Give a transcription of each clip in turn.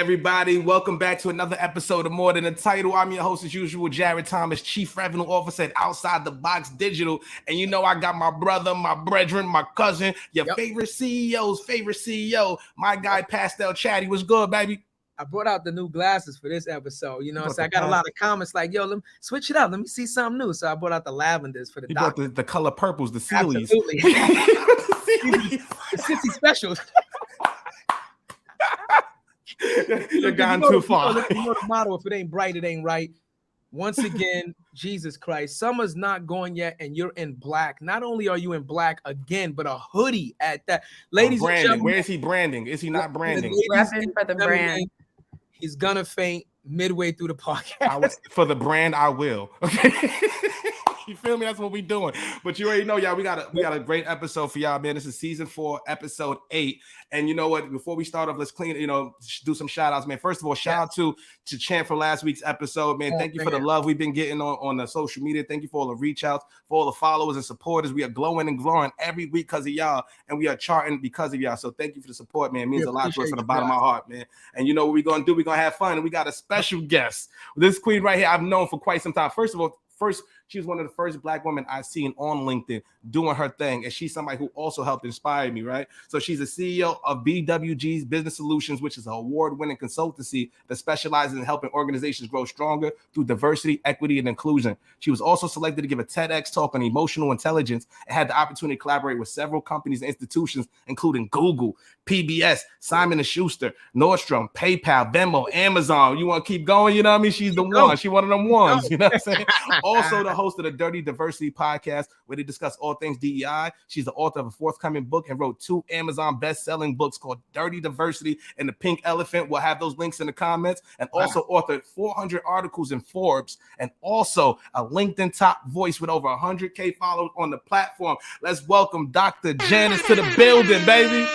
everybody. Welcome back to another episode of More Than a Title. I'm your host, as usual, Jared Thomas, Chief Revenue Officer at Outside the Box Digital. And you know I got my brother, my brethren, my cousin, your favorite CEO's favorite CEO, my guy, Pastel Chatty. What's good, baby? I brought out the new glasses for this episode. You know, so I got a lot of comments like, yo, let me switch it up. Let me see something new. So I brought out the lavenders for the doctor. Brought the color purples, the Sealies. Absolutely. The city specials. You're gone too far. You know the motto, if it ain't bright, it ain't right. Once again, Jesus Christ, summer's not going yet, and you're in black. Not only are you in black again, but a hoodie at that. Ladies and gentlemen, where is he branding? Is he not branding? Repping for the brand. He's gonna faint midway through the podcast. For the brand, I will. Okay. You feel me? That's what we doing. But you already know, y'all, we got a great episode for y'all, man. This is season 4, episode 8. And you know what? Before we start off, let's do some shout outs, man. First of all, shout out to Champ for last week's episode, man. Thank you for the love we've been getting on the social media. Thank you for all the reach outs, for all the followers and supporters. We are glowing and glowing every week because of y'all, and we are charting because of y'all. So thank you for the support, man. It means a lot to us from the bottom of my heart, man. And you know what we're gonna do? We're gonna have fun, and we got a special guest. This queen right here, I've known for quite some time. First, she was one of the first Black women I've seen on LinkedIn doing her thing. And she's somebody who also helped inspire me, right? So she's a CEO of BWG's Business Solutions, which is an award-winning consultancy that specializes in helping organizations grow stronger through diversity, equity, and inclusion. She was also selected to give a TEDx talk on emotional intelligence and had the opportunity to collaborate with several companies and institutions, including Google, PBS, Simon & Schuster, Nordstrom, PayPal, Venmo, Amazon. You want to keep going? You know what I mean? She's the one. She's one of them ones. You know what I'm saying? Also the host of the Dirty Diversity podcast, where they discuss all things DEI. She's the author of a forthcoming book and wrote 2 Amazon best-selling books called Dirty Diversity and The Pink Elephant. We'll have those links in the comments. And also authored 400 articles in Forbes, and also a LinkedIn top voice with over 100K followers on the platform. Let's welcome Dr. Janice to the building, baby.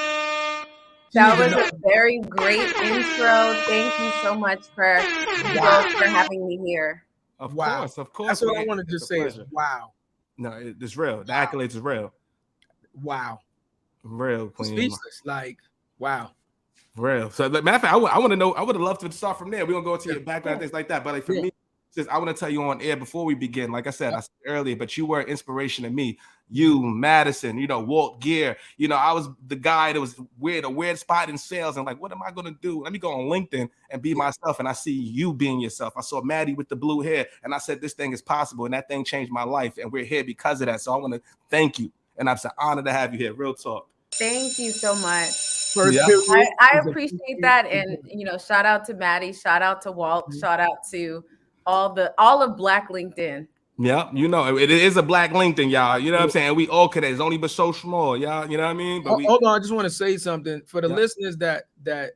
That was a very great intro. Thank you so much for having me here. Of course. That's what I want to just say is wow. No, it's real. The accolades is real. Wow. Real, queen. Speechless. Like, wow. Real. So, matter of fact, I want to know. I would have loved to start from there. We're gonna go into your background, things like that. But like for me, since I want to tell you on air before we begin, like I said earlier, but you were an inspiration to me. You, Madison, Walt Gear. I was the guy that was a weird spot in sales. And like, what am I going to do? Let me go on LinkedIn and be myself. And I see you being yourself. I saw Maddie with the blue hair, and I said, this thing is possible. And that thing changed my life. And we're here because of that. So I want to thank you. And it's an honor to have you here. Real talk. Thank you so much. I appreciate that. And, shout out to Maddie. Shout out to Walt. Shout out to all of Black LinkedIn. Yeah, it is a Black LinkedIn, y'all. You know what I'm saying? We all connect. It's only but so small, y'all. You know what I mean? But hold on, I just want to say something for the listeners that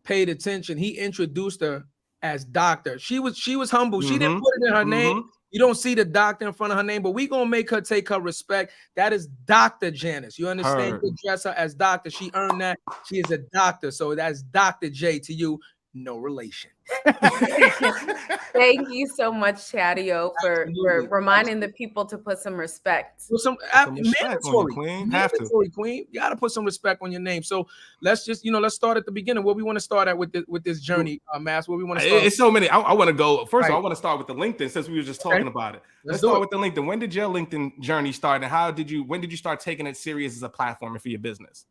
paid attention. He introduced her as doctor. She was humble. She didn't put it in her name. You don't see the doctor in front of her name, but we gonna make her take her respect. That is Dr. Janice. You understand? You address her as doctor. She earned that. She is a doctor. So that's Dr. J to you. No relation. Thank you so much, Chatio, for reminding the people to put some respect. Mandatory queen. You got to put some respect on your name. So let's just, let's start at the beginning. What we want to start at with this journey, Mass. What we want to start. It's so many. I want to go first. Of all, I want to start with the LinkedIn since we were just talking about it. Let's start with the LinkedIn. When did your LinkedIn journey start, and when did you start taking it serious as a platform for your business?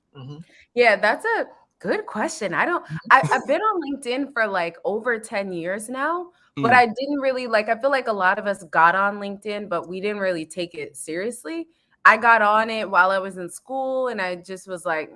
Yeah, that's a good question. I've been on LinkedIn for like over 10 years now, but I didn't really I feel like a lot of us got on LinkedIn, but we didn't really take it seriously. I got on it while I was in school, and I just was like,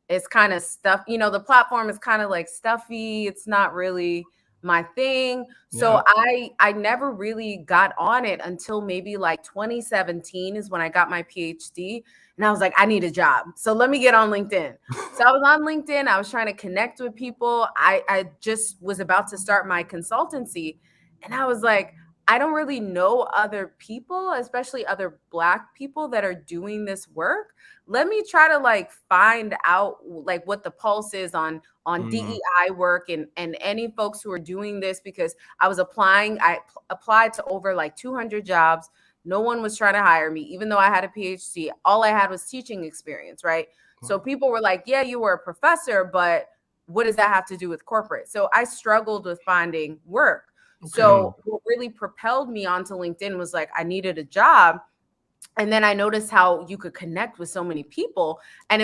it's kind of stuff. The platform is kind of like stuffy. It's not really my thing. So I never really got on it until maybe like 2017 is when I got my PhD. And I was like, I need a job. So let me get on LinkedIn. So I was on LinkedIn. I was trying to connect with people. I just was about to start my consultancy. And I was like, I don't really know other people, especially other Black people that are doing this work. Let me try to find out what the pulse is on DEI work and any folks who are doing this, because I was applying. I applied to over 200 jobs. No one was trying to hire me, even though I had a PhD. All I had was teaching experience, right? So people were like, yeah, you were a professor, but what does that have to do with corporate? So I struggled with finding work. Okay. So what really propelled me onto LinkedIn was like, I needed a job. And then I noticed how you could connect with so many people. And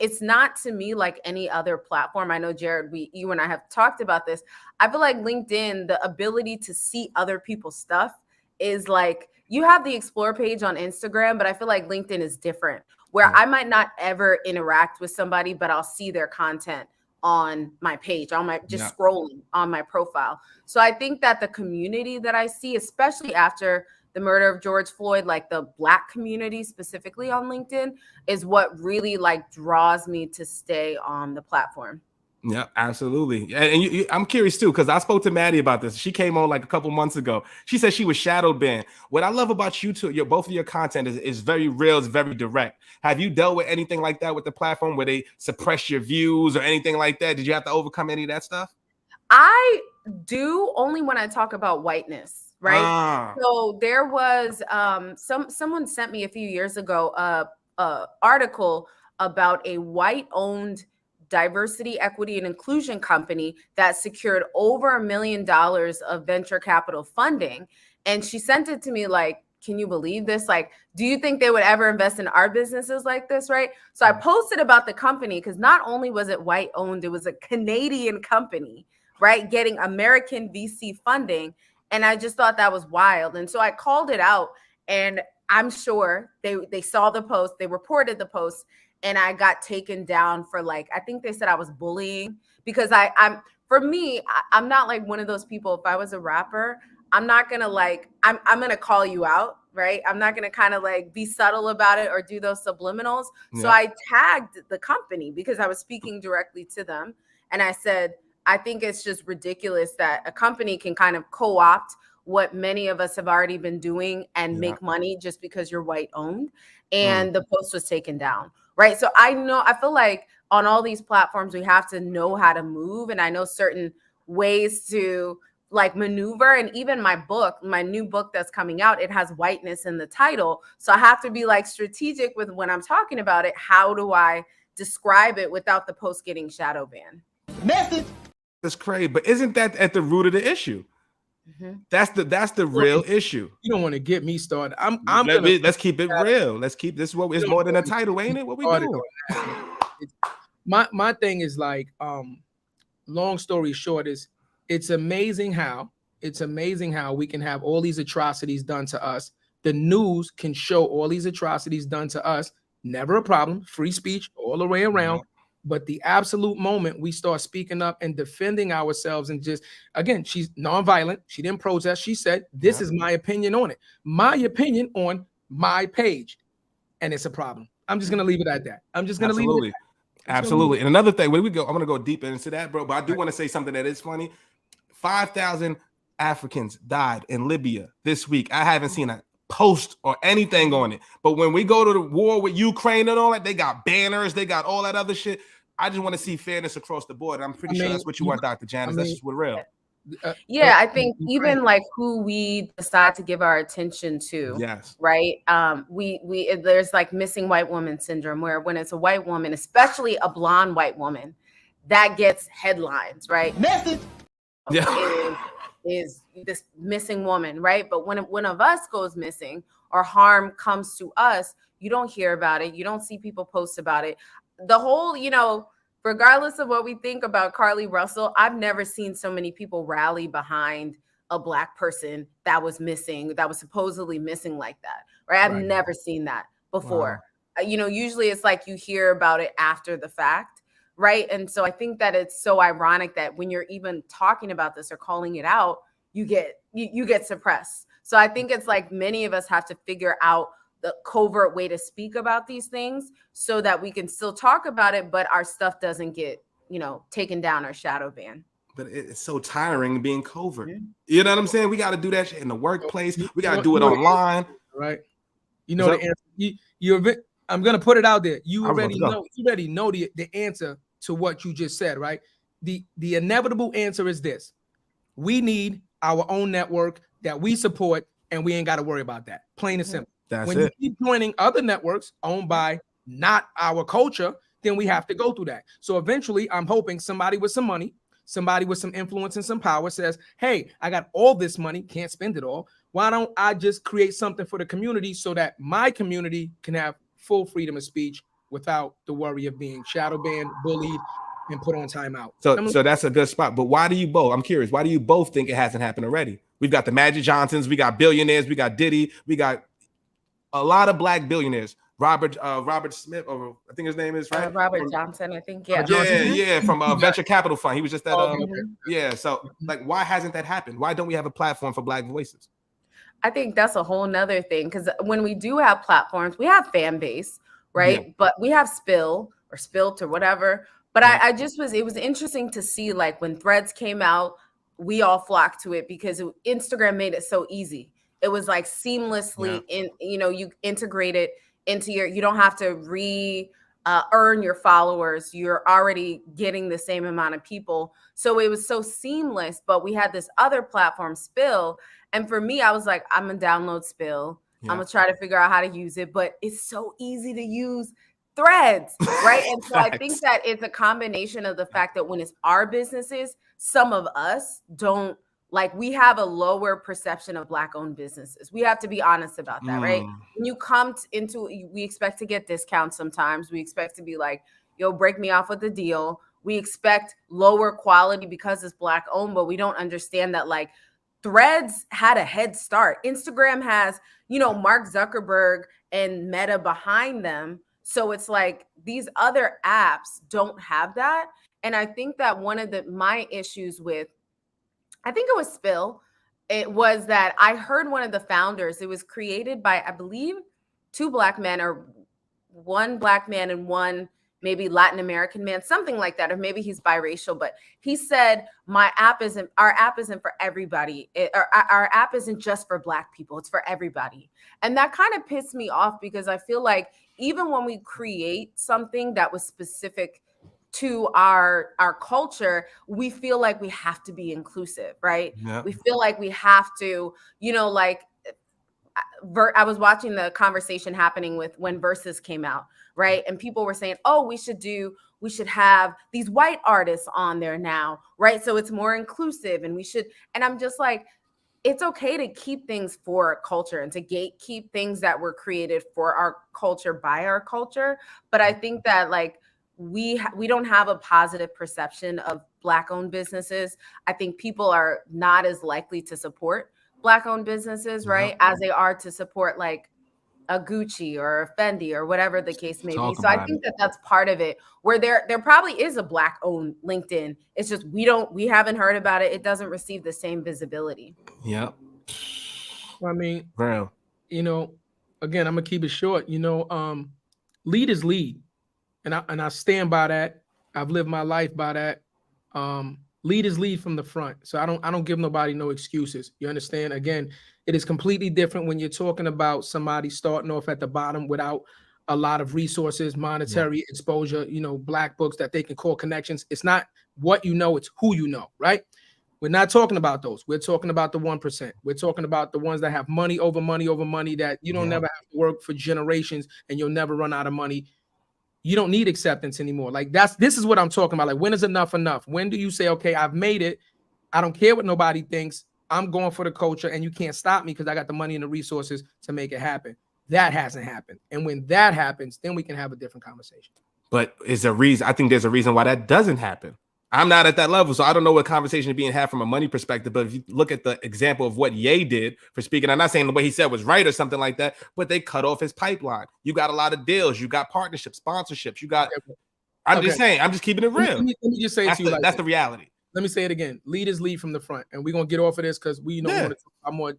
it's not to me like any other platform. I know, Jared, you and I have talked about this. I feel like LinkedIn, the ability to see other people's stuff is like, you have the explore page on Instagram, but I feel like LinkedIn is different, where I might not ever interact with somebody, but I'll see their content on my page, on my scrolling on my profile. So I think that the community that I see, especially after the murder of George Floyd, like the Black community specifically on LinkedIn, is what really like draws me to stay on the platform. Yeah, absolutely. And I'm curious too, because I spoke to Maddie about this. She came on like a couple months ago. She said she was shadow banned. What I love about you two, both of your content is very real, it's very direct. Have you dealt with anything like that with the platform where they suppress your views or anything like that? Did you have to overcome any of that stuff? I do, only when I talk about whiteness, right? So there was someone sent me a few years ago a article about a white-owned diversity, equity, and inclusion company that secured over $1 million of venture capital funding. And she sent it to me like, can you believe this? Like, do you think they would ever invest in our businesses like this, right? So I posted about the company because not only was it white owned, it was a Canadian company, right? Getting American VC funding. And I just thought that was wild. And so I called it out, and I'm sure they saw the post, they reported the post, and I got taken down for like, I think they said I was bullying, because I'm not like one of those people. If I was a rapper, I'm not gonna like, I'm gonna call you out, right? I'm not gonna kind of like be subtle about it or do those subliminals. Yeah. So I tagged the company because I was speaking directly to them. And I said, I think it's just ridiculous that a company can kind of co-opt what many of us have already been doing and make money just because you're white owned. And the post was taken down. Right. So I feel like on all these platforms, we have to know how to move. And I know certain ways to like maneuver. And even my new book that's coming out, it has whiteness in the title. So I have to be like strategic with when I'm talking about it. How do I describe it without the post getting shadow banned? Message. That's crazy. But isn't that at the root of the issue? Mm-hmm. That's the real issue. You don't want to get me started. Let's keep it real. Let's keep this. What is more than a title, ain't it? What we doing? My thing is like, long story short is, it's amazing how we can have all these atrocities done to us. The news can show all these atrocities done to us. Never a problem. Free speech all the way around. Mm-hmm. But the absolute moment we start speaking up and defending ourselves, and just, again, she's nonviolent. She didn't protest. She said, this is my opinion on it. My opinion on my page. And it's a problem. I'm just going to leave it at that. I'm just going to leave it at that. Absolutely. And another thing, when we go, I'm going to go deeper into that, bro. But I do want to say something that is funny. 5,000 Africans died in Libya this week. I haven't seen a post or anything on it. But when we go to the war with Ukraine and all that, they got banners, they got all that other shit. I just want to see fairness across the board. I'm pretty sure that's what you want, Dr. Janice. That's just what real. Yeah, I think even like who we decide to give our attention to, right? There's like missing white woman syndrome, where when it's a white woman, especially a blonde white woman, that gets headlines, right? Message. Is this missing woman, right? But when one of us goes missing or harm comes to us, you don't hear about it. You don't see people post about it. The whole, regardless of what we think about Carly Russell, I've never seen so many people rally behind a Black person that was missing, that was supposedly missing like that, right? I've never seen that before. Wow. Usually it's like you hear about it after the fact, right? And so I think that it's so ironic that when you're even talking about this or calling it out, you get suppressed. So I think it's like many of us have to figure out the covert way to speak about these things so that we can still talk about it, but our stuff doesn't get, taken down or shadow banned. But it's so tiring being covert. Yeah. You know what I'm saying? We got to do that shit in the workplace. We got to do it online. Right. The answer. I'm going to put it out there. You already know the answer to what you just said, right? The inevitable answer is this. We need our own network that we support, and we ain't got to worry about that. Plain and simple. That's when you keep joining other networks owned by not our culture, then we have to go through that. So eventually, I'm hoping somebody with some money, somebody with some influence and some power says, hey, I got all this money, can't spend it all. Why don't I just create something for the community so that my community can have full freedom of speech without the worry of being shadow banned, bullied, and put on timeout? So that's a good spot. But why do you both? I'm curious. Why do you both think it hasn't happened already? We've got the Magic Johnsons, we got billionaires, we got Diddy, we got a lot of black billionaires. Robert Smith, or I think his name is right. Robert Johnson, I think. Yeah, from Venture Capital Fund. He was just that. So like, why hasn't that happened? Why don't we have a platform for black voices? I think that's a whole nother thing, because when we do have platforms, we have fan base, right? Yeah. But we have Spill or Spilt or whatever. But yeah. It was interesting to see, like, when Threads came out, we all flocked to it because Instagram made it so easy. It was like seamlessly you integrate it into you don't have to earn your followers. You're already getting the same amount of people. So it was so seamless, but we had this other platform, Spill. And for me, I was like, I'm going to download Spill. Yeah. I'm going to try to figure out how to use it, but it's so easy to use Threads, right? And so I think that it's a combination of the fact that when it's our businesses, some of us don't, like, we have a lower perception of Black-owned businesses. We have to be honest about that, right? When you come we expect to get discounts sometimes. We expect to be like, yo, break me off with the deal. We expect lower quality because it's Black-owned, but we don't understand that, like, Threads had a head start. Instagram has, Mark Zuckerberg and Meta behind them. So it's like these other apps don't have that. And I think that one of my issues with, I think it was Spill, it was that I heard one of the founders, it was created by, I believe, 2 Black men, or 1 Black man and 1 maybe Latin American man, something like that, or maybe he's biracial. But he said, our app isn't for everybody. Our app isn't just for Black people, it's for everybody. And that kind of pissed me off, because I feel like even when we create something that was specific to our culture, we feel like we have to be inclusive, right? Yeah. We feel like we have to, like, I was watching the conversation happening with when Versus came out, right? And people were saying, oh, we should have these white artists on there now, right? So it's more inclusive, and and I'm just like, it's okay to keep things for our culture and to gatekeep things that were created for our culture by our culture. But I think that, like, we don't have a positive perception of Black-owned businesses. I think people are not as likely to support Black-owned businesses, right, as they are to support, like, a Gucci or a Fendi or whatever the case may be. So I think that that's part of it, where there probably is a Black-owned LinkedIn. It's just we haven't heard about it. It doesn't receive the same visibility. Yeah. I mean, bro, again, I'm gonna keep it short. Lead is lead, and I stand by that. I've lived my life by that. Lead is lead from the front. So I don't give nobody no excuses. You understand? Again, it is completely different when you're talking about somebody starting off at the bottom without a lot of resources, monetary exposure, Black books that they can call connections. It's not what you know, it's who you know, right? We're not talking about those. We're talking about the 1%. We're talking about the ones that have money over money over money, that you don't never have to work for generations and you'll never run out of money. You don't need acceptance anymore. Like, this is what I'm talking about. Like, when is enough enough? When do you say, okay, I've made it. I don't care what nobody thinks. I'm going for the culture, and you can't stop me because I got the money and the resources to make it happen. That hasn't happened. And when that happens, then we can have a different conversation. But I think there's a reason why that doesn't happen. I'm not at that level, so I don't know what conversation is being had from a money perspective. But if you look at the example of what Ye did for speaking, I'm not saying the way he said was right or something like that, but they cut off his pipeline. You got a lot of deals. You got partnerships, sponsorships. You got. I'm just saying. I'm just keeping it real. Let me just say it to you. That's the reality. Let me say it again. Lead is lead from the front, and we're gonna get off of this because we I'm more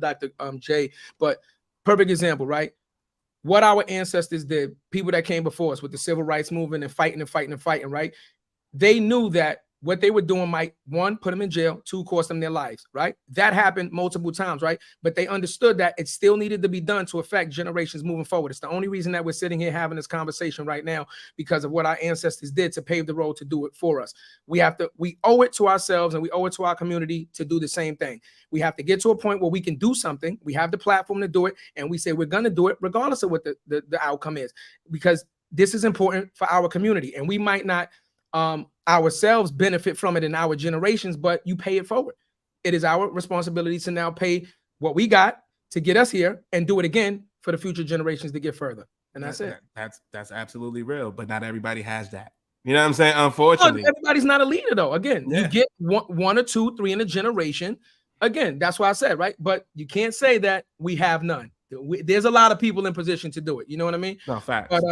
Dr. J. But perfect example, right? What our ancestors did, people that came before us with the civil rights movement and fighting, right? They knew that what they were doing might, 1, put them in jail, 2, cost them their lives, right? That happened multiple times, right? But they understood that it still needed to be done to affect generations moving forward. It's the only reason that we're sitting here having this conversation right now, because of what our ancestors did to pave the road to do it for us. We owe it to ourselves, and we owe it to our community to do the same thing. We have to get to a point where we can do something. We have the platform to do it, and we say we're going to do it regardless of what the outcome is, because this is important for our community, and we might not ourselves benefit from it in our generations, but you pay it forward. It is our responsibility to now pay what we got to get us here and do it again for the future generations to get further. And that's it. That's absolutely real, but not everybody has that. You know what I'm saying? Unfortunately, everybody's not a leader though. Again, you get one or two, three in a generation. Again, that's why I said, right? But you can't say that we have none. There's a lot of people in position to do it. You know what I mean? No, facts. But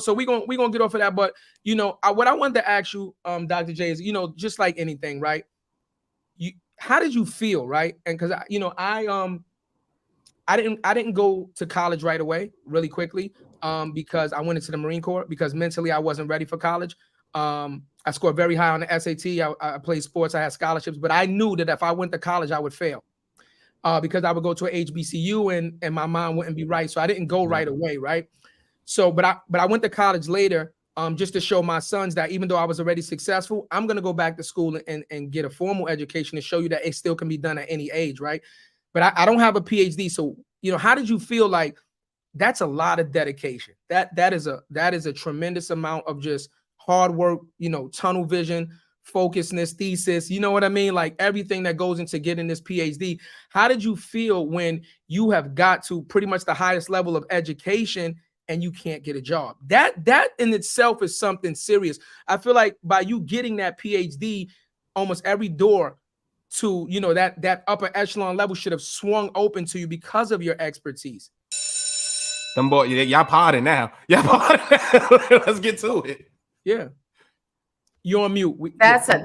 so we're gonna get off of that. But what I wanted to ask you, Dr. J, is just like anything, right? How did you feel, right? And because I didn't go to college right away, really quickly, because I went into the Marine Corps because mentally I wasn't ready for college. I scored very high on the SAT. I played sports. I had scholarships, but I knew that if I went to college, I would fail because I would go to an HBCU and my mind wouldn't be right. So I didn't go right away, right? So, but I went to college later just to show my sons that even though I was already successful, I'm going to go back to school and get a formal education to show you that it still can be done at any age, right? But I don't have a PhD. So, how did you feel? Like, that's a lot of dedication. That is a tremendous amount of just hard work, tunnel vision, focusness, thesis, you know what I mean? Like everything that goes into getting this PhD. How did you feel when you have got to pretty much the highest level of education and you can't get a job? That in itself is something serious. I feel like by you getting that PhD, almost every door to, that upper echelon level should have swung open to you because of your expertise. Them boy, y'all potting now. Let's get to it. Yeah. You're on mute.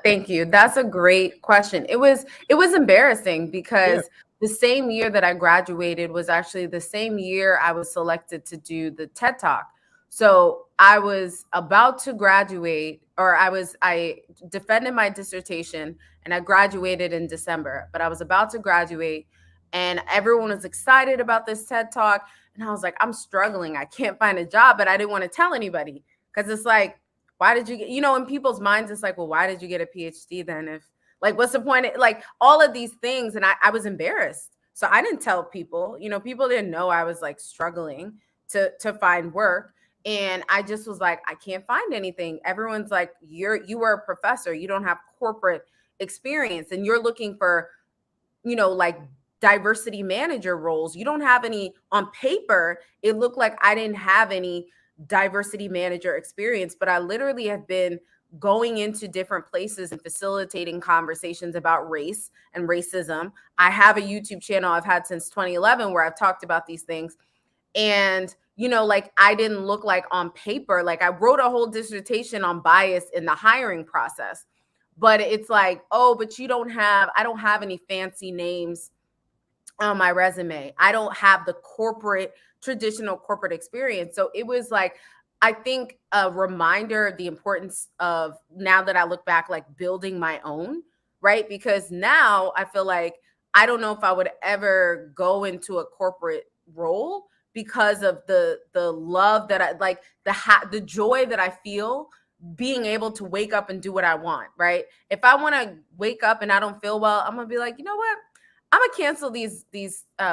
Thank you. That's a great question. It was embarrassing because the same year that I graduated was actually the same year I was selected to do the TED Talk. So I was about to graduate, or I defended my dissertation and I graduated in December, but I was about to graduate and everyone was excited about this TED Talk. And I was like, I'm struggling. I can't find a job, but I didn't want to tell anybody because it's like, why did you get, in people's minds, it's like, well, why did you get a PhD then? If like, what's the point? Like all of these things. And I was embarrassed. So I didn't tell people, people didn't know I was like struggling to find work. And I just was like, I can't find anything. Everyone's like, you were a professor. You don't have corporate experience and you're looking for, like diversity manager roles. You don't have any on paper. It looked like I didn't have any diversity manager experience, but I literally have been going into different places and facilitating conversations about race and racism. I have a YouTube channel I've had since 2011 where I've talked about these things. And, like I didn't look like on paper, like I wrote a whole dissertation on bias in the hiring process, but it's like, oh, but I don't have any fancy names on my resume. I don't have the traditional corporate experience. So it was like, I think a reminder of the importance of, now that I look back, like building my own, right? Because now I feel like I don't know if I would ever go into a corporate role because of the love that I like, the joy that I feel being able to wake up and do what I want, right? If I want to wake up and I don't feel well, I'm gonna be like, you know what? I'm gonna cancel these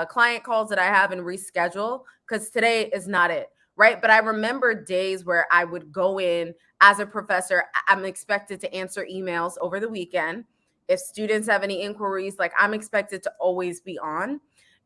client calls that I have and reschedule because today is not it, right? But I remember days where I would go in as a professor. I'm expected to answer emails over the weekend. If students have any inquiries, like I'm expected to always be on.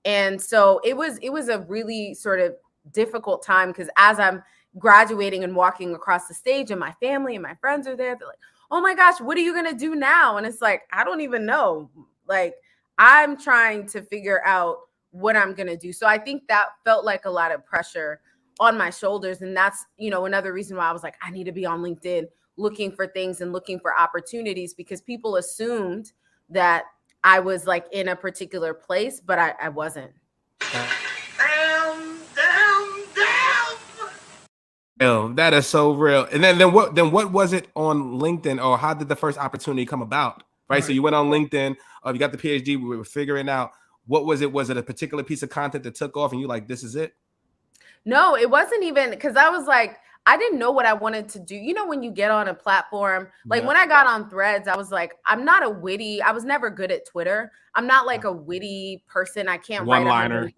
And so it was a really sort of difficult time because as I'm graduating and walking across the stage and my family and my friends are there, they're like, oh my gosh, what are you gonna do now? And it's like, I don't even know. Like, I'm trying to figure out what I'm going to do. So I think that felt like a lot of pressure on my shoulders. And that's, another reason why I was like, I need to be on LinkedIn looking for things and looking for opportunities because people assumed that I was like in a particular place, but I wasn't. Damn. That is so real. And then what was it on LinkedIn, or how did the first opportunity come about? Right. So you went on LinkedIn, you got the PhD, we were figuring out, what was it? Was it a particular piece of content that took off and you like, this is it? No, it wasn't even, because I was like, I didn't know what I wanted to do. When you get on a platform, like when I got on Threads, I was like, I was never good at Twitter. I'm not like a witty person. I can't write one-liner.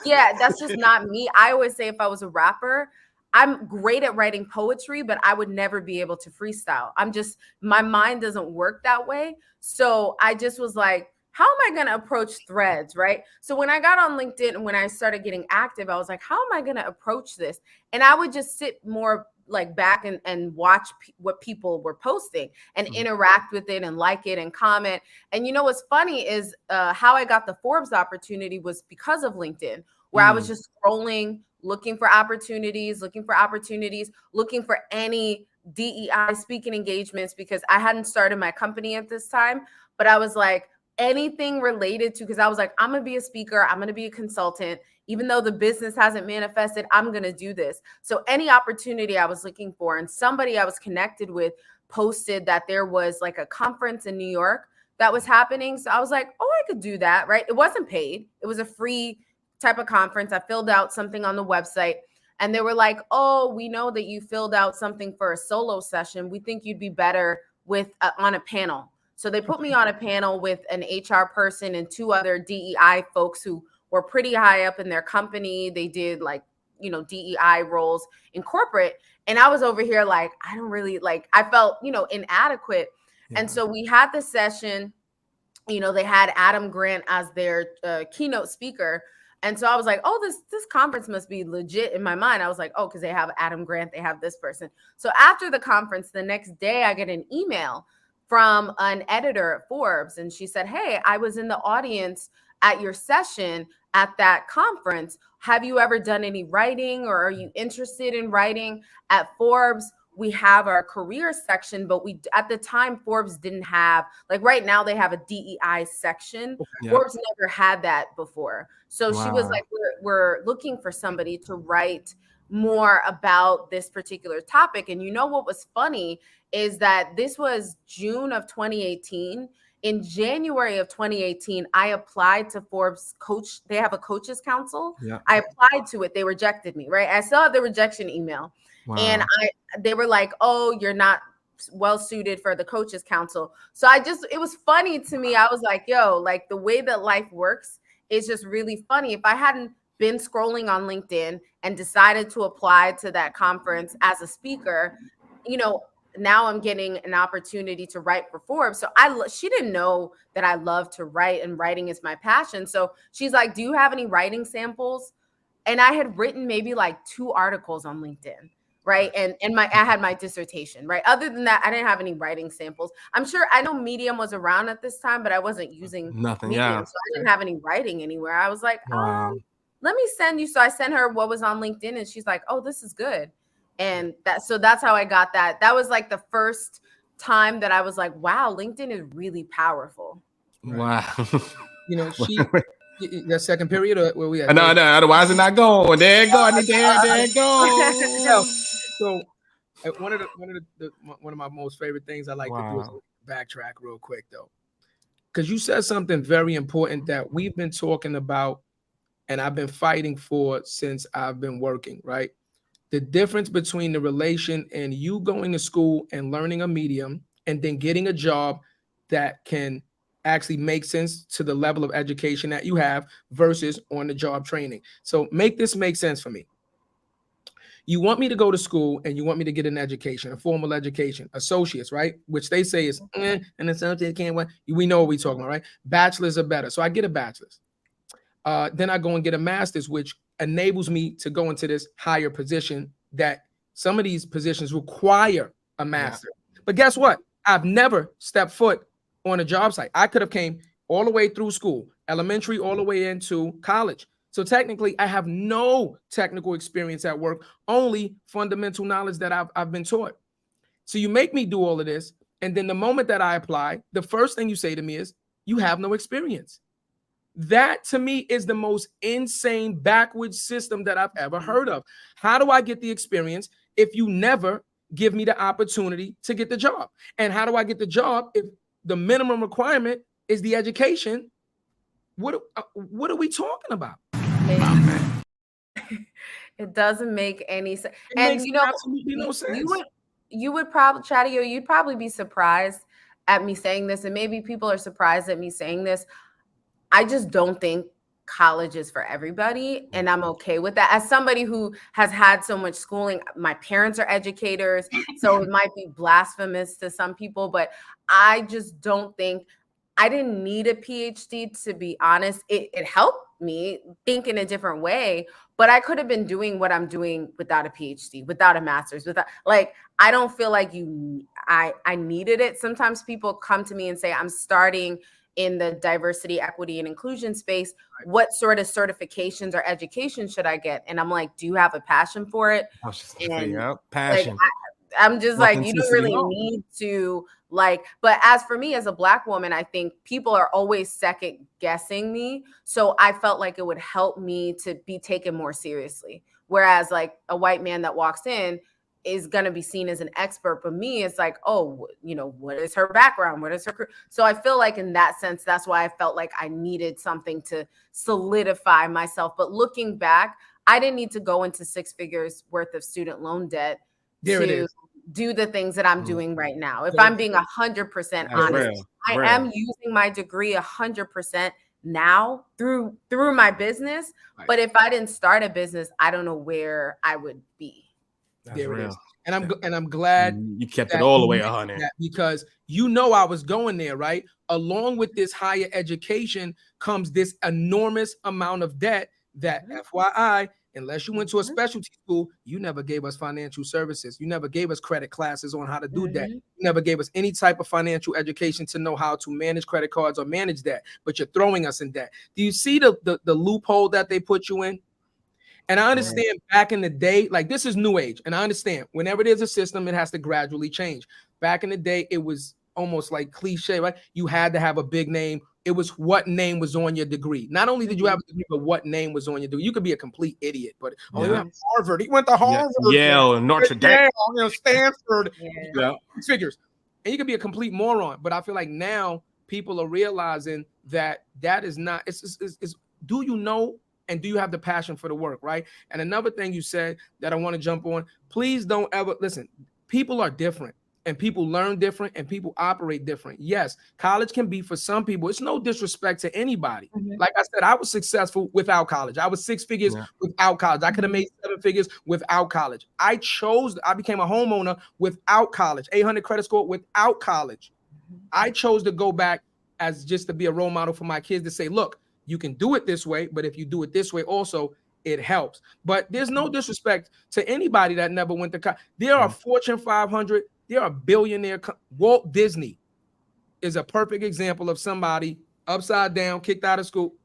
Yeah, that's just not me. I always say if I was a rapper, I'm great at writing poetry, but I would never be able to freestyle. My mind doesn't work that way. So I just was like, how am I going to approach threads, right? So when I got on LinkedIn and when I started getting active, I was like, how am I going to approach this? And I would just sit more like back and watch what people were posting and interact with it and like it and comment. And you know what's funny is how I got the Forbes opportunity was because of LinkedIn, where I was just scrolling, looking for opportunities, looking for any DEI speaking engagements, because I hadn't started my company at this time, but I was like, anything related to, because I was like, I'm going to be a speaker, I'm going to be a consultant, even though the business hasn't manifested, I'm going to do this. So any opportunity I was looking for, and somebody I was connected with posted that there was like a conference in New York that was happening. So I was like, oh, I could do that, right? It wasn't paid. It was a free type of conference. I filled out something on the website and they were like, oh, we know that you filled out something for a solo session. We think you'd be better with on a panel. So they put me on a panel with an HR person and 2 other DEI folks who were pretty high up in their company. They did like, you know, DEI roles in corporate. And I was over here like, I don't really like, I felt, you know, inadequate. Yeah. And so we had the session, you know, they had Adam Grant as their keynote speaker. And so I was like, oh, this conference must be legit. In my mind, I was like, oh, because they have Adam Grant, they have this person. So after the conference, the next day, I get an email from an editor at Forbes. And she said, hey, I was in the audience at your session at that conference. Have you ever done any writing, or are you interested in writing? At Forbes, we have our career section, but at the time, Forbes didn't have, like right now they have a DEI section. Yep. Forbes never had that before. So She was like, we're looking for somebody to write more about this particular topic. And you know what was funny is that this was June of 2018. In January of 2018, I applied to Forbes coach. They have a coaches council. Yeah. I applied to it. They rejected me, right? I saw the rejection email. Wow. And they were like, oh, you're not well suited for the coaches council. So it was funny to me. I was like, yo, like the way that life works is just really funny. If I hadn't been scrolling on LinkedIn and decided to apply to that conference as a speaker, you know, now I'm getting an opportunity to write for Forbes. So she didn't know that I love to write, and writing is my passion. So she's like, do you have any writing samples? And I had written maybe like 2 articles on LinkedIn. Right. And I had my dissertation. Right. Other than that, I didn't have any writing samples. I know Medium was around at this time, but I wasn't using nothing. Medium, yeah. So I didn't have any writing anywhere. I was like, let me send you. So I sent her what was on LinkedIn, and she's like, oh, this is good. And that's how I got that. That was like the first time that I was like, wow, LinkedIn is really powerful. Wow. You know, that second period, or where we at? No, otherwise it's not going. There it go. There it go. So one of my most favorite things I like to do is backtrack real quick though. Because you said something very important that we've been talking about and I've been fighting for since I've been working, right? The difference between the relation and you going to school and learning a medium and then getting a job that can actually make sense to the level of education that you have versus on the job training. So make this make sense for me. You want me to go to school and you want me to get an education, a formal education, associates, right? Which they say is, an associate can't win. We know what we're talking about, right? Bachelors are better. So I get a bachelor's. Then I go and get a master's, which enables me to go into this higher position that some of these positions require a master. Yeah. But guess what? I've never stepped foot on a job site. I could have came all the way through school, elementary, all the way into college. So technically, I have no technical experience at work, only fundamental knowledge that I've been taught. So you make me do all of this. And then the moment that I apply, the first thing you say to me is, you have no experience. That to me is the most insane backwards system that I've ever heard of. How do I get the experience if you never give me the opportunity to get the job? And how do I get the job if the minimum requirement is the education? What are we talking about? It doesn't make any sense. And you know, absolutely no sense. You would probably, Chadio, you'd probably be surprised at me saying this, and maybe people are surprised at me saying this. I just don't think college is for everybody, and I'm okay with that. As somebody who has had so much schooling, my parents are educators, so it might be blasphemous to some people, but I just don't think I didn't need a PhD, to be honest. It helped me think in a different way, but I could have been doing what I'm doing without a PhD, without a master's, without, like, I don't feel like I needed it. Sometimes people come to me and say, I'm starting in the diversity, equity, and inclusion space. What sort of certifications or education should I get? And I'm like, do you have a passion for it? I was just And say, passion. like, I'm just like, you don't really need to, like, but as for me as a Black woman, I think people are always second guessing me. So I felt like it would help me to be taken more seriously. Whereas like a white man that walks in is going to be seen as an expert, but me, it's like, oh, you know, what is her background? What is her? So I feel like in that sense, that's why I felt like I needed something to solidify myself. But looking back, I didn't need to go into 6 figures worth of student loan debt to do the things that I'm doing right now. If I'm being 100% honest, I am using my degree 100% now through my business. But if I didn't start a business, I don't know where I would be. There it is. And I'm glad you kept it all the way 100, because you know I was going there, right? Along with this higher education comes this enormous amount of debt that, FYI, unless you went to a specialty school, you never gave us financial services. You never gave us credit classes on how to do that. You never gave us any type of financial education to know how to manage credit cards or manage that. But you're throwing us in debt. Do you see the loophole that they put you in? And I understand back in the day, like this is new age. And I understand whenever there's a system, it has to gradually change. Back in the day, it was almost like cliche, right? You had to have a big name. It was what name was on your degree. Not only did you have a degree, but what name was on your degree. You could be a complete idiot, but he went to Harvard. He went to Harvard. Yale, Notre Dame, Stanford. Figures. And you could be a complete moron. But I feel like now people are realizing that is not, it's do you know? And do you have the passion for the work, right? And another thing you said that I want to jump on, please don't ever, listen, people are different and people learn different and people operate different. Yes, college can be for some people. It's no disrespect to anybody. Like I said, I was successful without college. I was 6 figures without college. I could have made 7 figures without college. I became a homeowner without college, 800 credit score without college. I chose to go back as just to be a role model for my kids to say, look, you can do it this way, but if you do it this way also, it helps. But there's no disrespect to anybody that never went to college. There are Fortune 500, there are billionaire. Walt Disney is a perfect example of somebody upside down, kicked out of school.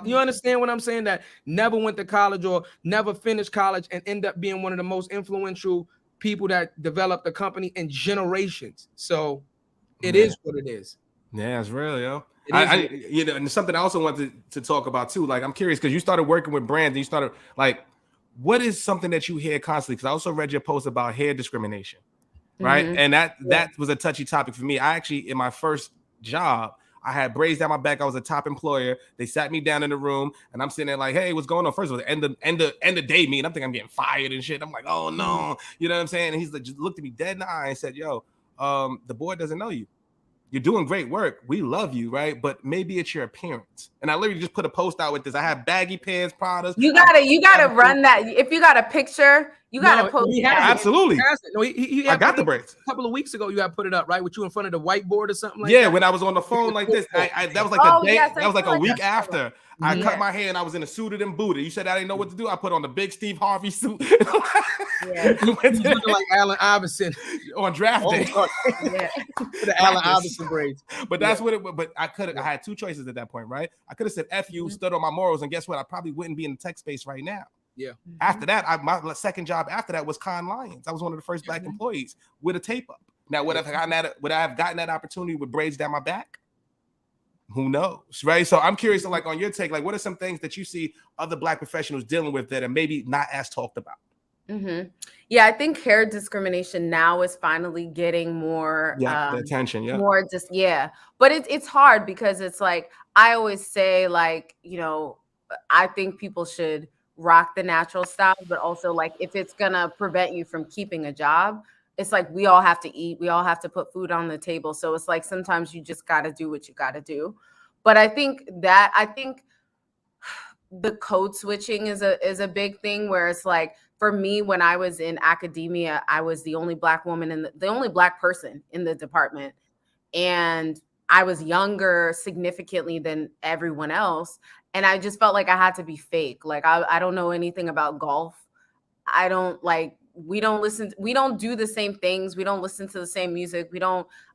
You understand what I'm saying? That never went to college or never finished college and end up being one of the most influential people that developed the company in generations. So it is what it is. Yeah, it's real, yo. You know, and something I also wanted to talk about too. Like, I'm curious because you started working with brands and you started like, what is something that you hear constantly? Because I also read your post about hair discrimination, right? And that was a touchy topic for me. I actually, in my first job, I had braids down my back. I was a top employer. They sat me down in the room, and I'm sitting there like, "Hey, what's going on?" First of all, end of day meeting. I'm thinking I'm getting fired and shit. I'm like, "Oh no," you know what I'm saying? And he's like, just looked at me dead in the eye and said, "Yo, the board doesn't know you. You're doing great work. We love you, right? But maybe it's your appearance." And I literally just put a post out with this. I have baggy pants, Pradas. You gotta run that. If you got a picture, you gotta post. Absolutely. I got the braids. A couple of weeks ago, you had put it up, right? With you in front of the whiteboard or something like that. Yeah, when I was on the phone like this. That was like a day. That was like a week after. I cut my hair and I was in a suited and booted. You said I didn't know what to do. I put on the big Steve Harvey suit. Looking like Allen Iverson on draft day. The Allen Iverson braids. But that's what it was. But I had 2 choices at that point, right? I could have said F you, stood on my morals, and guess what? I probably wouldn't be in the tech space right now. Yeah. After that, my second job after that was Con Lions. I was one of the first Black employees with a tape up. Now, would I have gotten that opportunity with braids down my back? Who knows, right? So I'm curious, like on your take, like what are some things that you see other Black professionals dealing with that are maybe not as talked about? Yeah, I think hair discrimination now is finally getting more the attention. More just but it's hard because it's like I always say, like, you know, I think people should rock the natural style, but also like if it's gonna prevent you from keeping a job, it's like we all have to eat, we all have to put food on the table. So it's like sometimes you just got to do what you got to do. But I think the code switching is a big thing, where it's like, for me, when I was in academia, I was the only Black woman and the only Black person in the department. And I was younger significantly than everyone else. And I just felt like I had to be fake. Like, I don't know anything about golf. I don't like, we don't do the same things. We don't listen to the same music.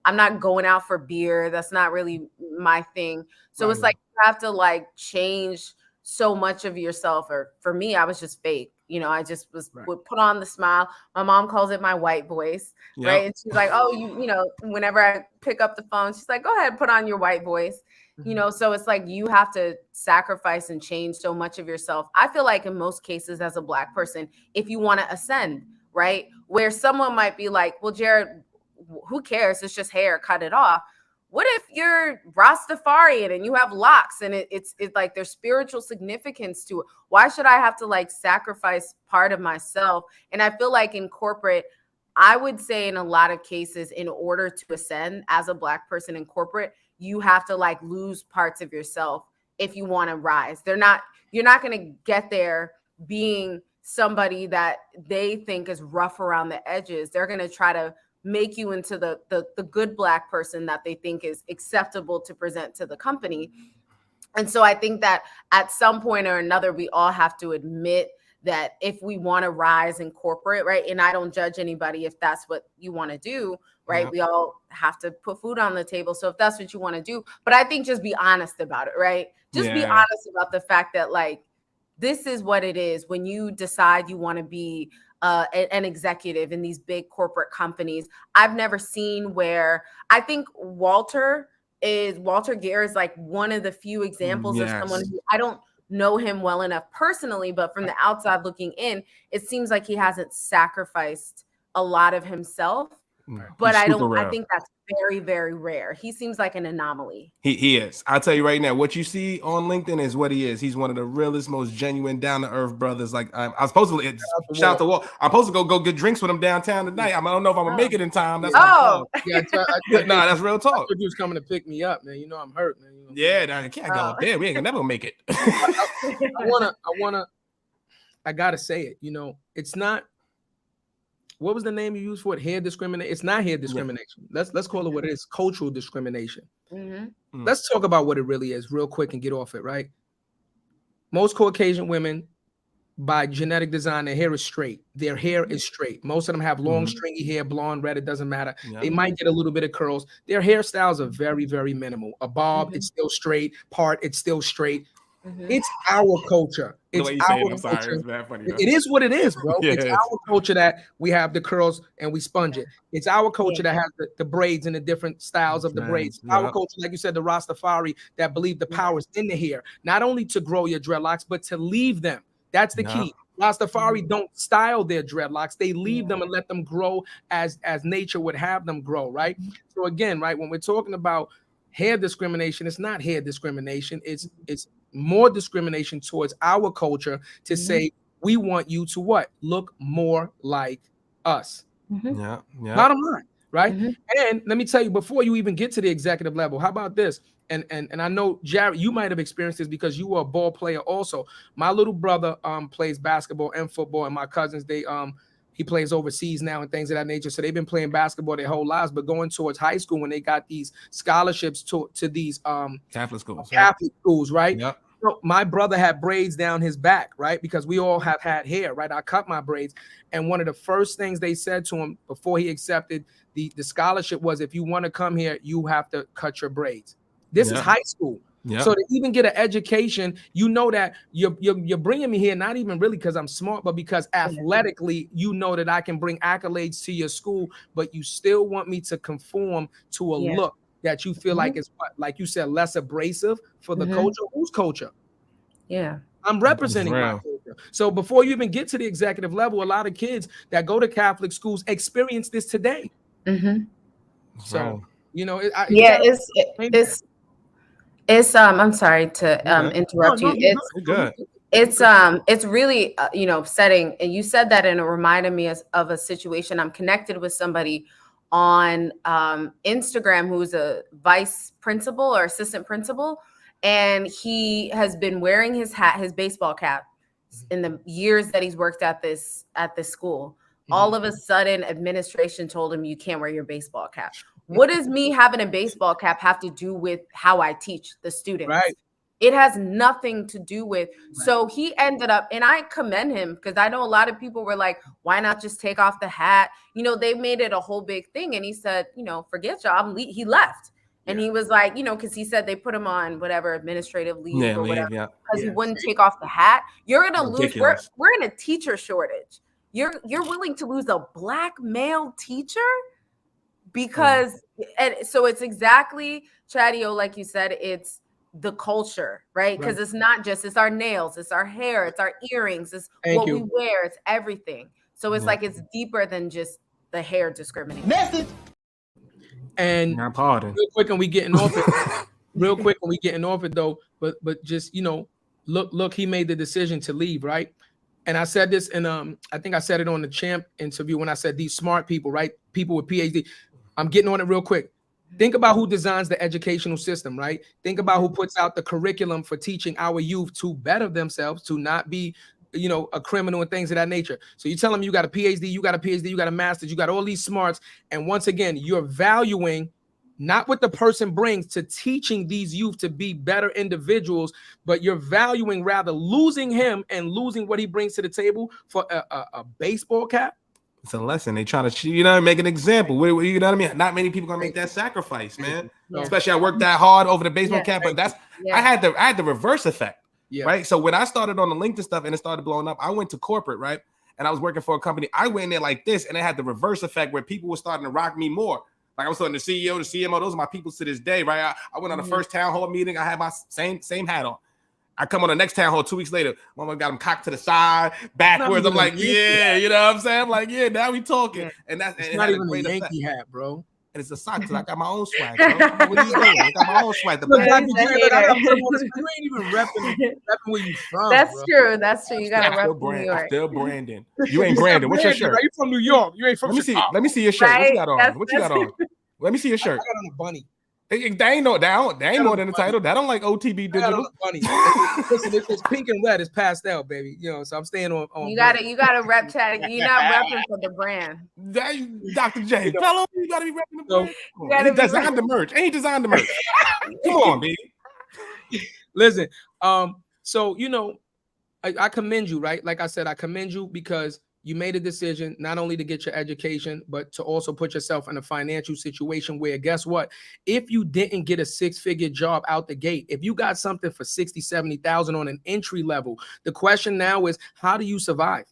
I'm not going out for beer. That's not really my thing. So it's like, you have to like change so much of yourself. Or for me, I was just fake. You know, I just would put on the smile. My mom calls it my white voice, right? And she's like, oh, you know, whenever I pick up the phone, she's like, go ahead, put on your white voice. You know, so it's like, you have to sacrifice and change so much of yourself. I feel like in most cases as a Black person, if you want to ascend, right? Where someone might be like, well, Jared, who cares? It's just hair, cut it off. What if you're Rastafarian and you have locks and it's like there's spiritual significance to it? Why should I have to like sacrifice part of myself? And I feel like in corporate, I would say in a lot of cases, in order to ascend as a Black person in corporate, you have to like lose parts of yourself if you want to rise. You're not going to get there being somebody that they think is rough around the edges. They're going to try to make you into the good Black person that they think is acceptable to present to the company. And so I think that at some point or another, we all have to admit that if we want to rise in corporate, right? And I don't judge anybody if that's what you want to do, right? We all have to put food on the table. So if that's what you want to do, but I think just be honest about it, right? Just be honest about the fact that like, this is what it is when you decide you want to be an executive in these big corporate companies. I've never seen where, I think Walter Gare is like one of the few examples of someone who, I don't know him well enough personally, but from the outside looking in, it seems like he hasn't sacrificed a lot of himself. But I think that's very, very rare. He seems like an anomaly. He is. I'll tell you right now, what you see on LinkedIn is what he is. He's one of the realest, most genuine, down-to-earth brothers. Like, I'm supposed to shout the wall. I'm supposed to go get drinks with him downtown tonight. I don't know if I'm gonna make it in time. That's that's real talk. He was coming to pick me up, man. You know I'm hurt, man. I can't go up there. We ain't gonna never make it. I gotta say it. You know, it's not. What was the name you used for it? Hair discrimination. It's not hair discrimination. Let's call it what it is. Cultural discrimination. Let's talk about what it really is real quick and get off it, right? Most Caucasian women, by genetic design, their hair is straight. Their hair is straight. Most of them have long, stringy hair, blonde, red, it doesn't matter. They might get a little bit of curls. Their hairstyles are very, very minimal. A bob, it's still straight. Part, it's still straight. It's our culture. It's our culture. It is what it is, bro. It's our culture that we have the curls and we sponge it. It's our culture that has the braids and the different styles of the braids. Our culture, like you said, the Rastafari that believe the power is in the hair, not only to grow your dreadlocks, but to leave them. That's the key. Rastafari don't style their dreadlocks. They leave them and let them grow as nature would have them grow, right? So again, right, when we're talking about hair discrimination, it's not hair discrimination. It's more discrimination towards our culture to say, we want you to what? Look more like us. Bottom line, right? And let me tell you, before you even get to the executive level, how about this? And I know, Jared, you might have experienced this because you were a ball player also. My little brother plays basketball and football, and my cousins, he plays overseas now and things of that nature. So they've been playing basketball their whole lives, but going towards high school when they got these scholarships to these Catholic schools, right? So my brother had braids down his back, right? Because we all have had hair, right? I cut my braids. And one of the first things they said to him before he accepted the scholarship was, if you want to come here, you have to cut your braids. This is high school. So to even get an education, you know that you're bringing me here, not even really because I'm smart, but because athletically, you know that I can bring accolades to your school, but you still want me to conform to a look that you feel like is, like you said, less abrasive for the culture. Whose culture? I'm representing my culture. So before you even get to the executive level, a lot of kids that go to Catholic schools experience this today. So, you know, it's I'm sorry to interrupt you. It's really upsetting. And you said that, and it reminded me of a situation. I'm connected with somebody on Instagram who's a vice principal or assistant principal, and he has been wearing his hat, his baseball cap, in the years that he's worked at this school. All of a sudden, administration told him you can't wear your baseball cap. What does me having a baseball cap have to do with how I teach the students? Right. It has nothing to do with. So he ended up, and I commend him because I know a lot of people were like, why not just take off the hat? You know, they made it a whole big thing. And he said, you know, forget y'all. He left. And he was like, you know, because he said they put him on whatever administrative leave or whatever because he wouldn't take off the hat. You're gonna lose. We're in a teacher shortage. You're willing to lose a Black male teacher because, and so it's exactly, Chadio, like you said, it's the culture, right? Because it's not just, it's our nails, it's our hair, it's our earrings, it's what we wear, it's everything. So it's like it's deeper than just the hair discrimination. Message. And real quick, and we getting off it. Though, but just, you know, look, he made the decision to leave, right? And I said this, and I think I said it on the Champ interview when I said these smart people, right? People with PhD. I'm getting on it real quick. Think about who designs the educational system, right? Think about who puts out the curriculum for teaching our youth to better themselves, to not be, you know, a criminal and things of that nature. So you tell them you got a PhD, you got a master's, you got all these smarts. And once again, you're valuing not what the person brings to teaching these youth to be better individuals, but you're valuing rather losing him and losing what he brings to the table for a baseball cap. It's a lesson. They try to, you know, make an example. You know what I mean? Not many people gonna make that sacrifice, man. Especially I worked that hard over the baseball cap, but that's I had the reverse effect, right? So when I started on the LinkedIn stuff and it started blowing up, I went to corporate, right? And I was working for a company. I went in there like this, and it had the reverse effect where people were starting to rock me more. Like I was starting the CEO, the CMO. Those are my people to this day, right? I went on the first town hall meeting. I had my same hat on. I come on the next town hall 2 weeks later. Mama got him cocked to the side, backwards. I'm like, yeah, you know what I'm saying? I'm like, yeah, now we talking. And that's it's not even a Yankee hat, bro. And it's a sock because I got my own swag, bro. What are you doing? I got my own swag. You ain't even repping where you from. That's bro. True. That's true. You gotta rep New York. Still Brandon. You ain't Brandon. What's your shirt? Are you from New York? You ain't from Chicago. Let me see your shirt. What you got on? What you got on? Let me see your shirt. I got on a bunny. They ain't more than the title. That don't like OTB digital. Bunny. Listen, it's pink and red. It's pastel, baby. You know, so I'm staying on. You gotta rep chat. You're not repping for the brand. Dr. J, fellow, you gotta be repping the brand. He designed the merch. Ain't designed the merch. Come on, baby. Listen, so you know, I commend you, right? Like I said, I commend you because you made a decision not only to get your education, but to also put yourself in a financial situation where, guess what? If you didn't get a six-figure job out the gate, if you got something for 60, 70,000 on an entry level, the question now is, how do you survive?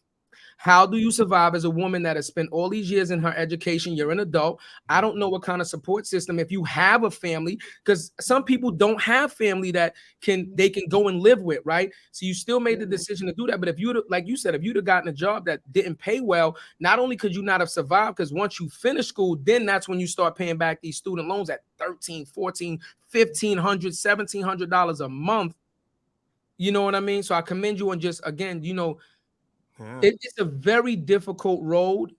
How do you survive as a woman that has spent all these years in her education? You're an adult. I don't know what kind of support system, if you have a family, because some people don't have family that they can go and live with, right? So you still made the decision to do that. But if you, like you said, if you'd have gotten a job that didn't pay well, not only could you not have survived, because once you finish school, then that's when you start paying back these student loans at $1,300, $1,400, $1,500, $1,700 a month. You know what I mean? So I commend you on just, again, you know, it's a very difficult road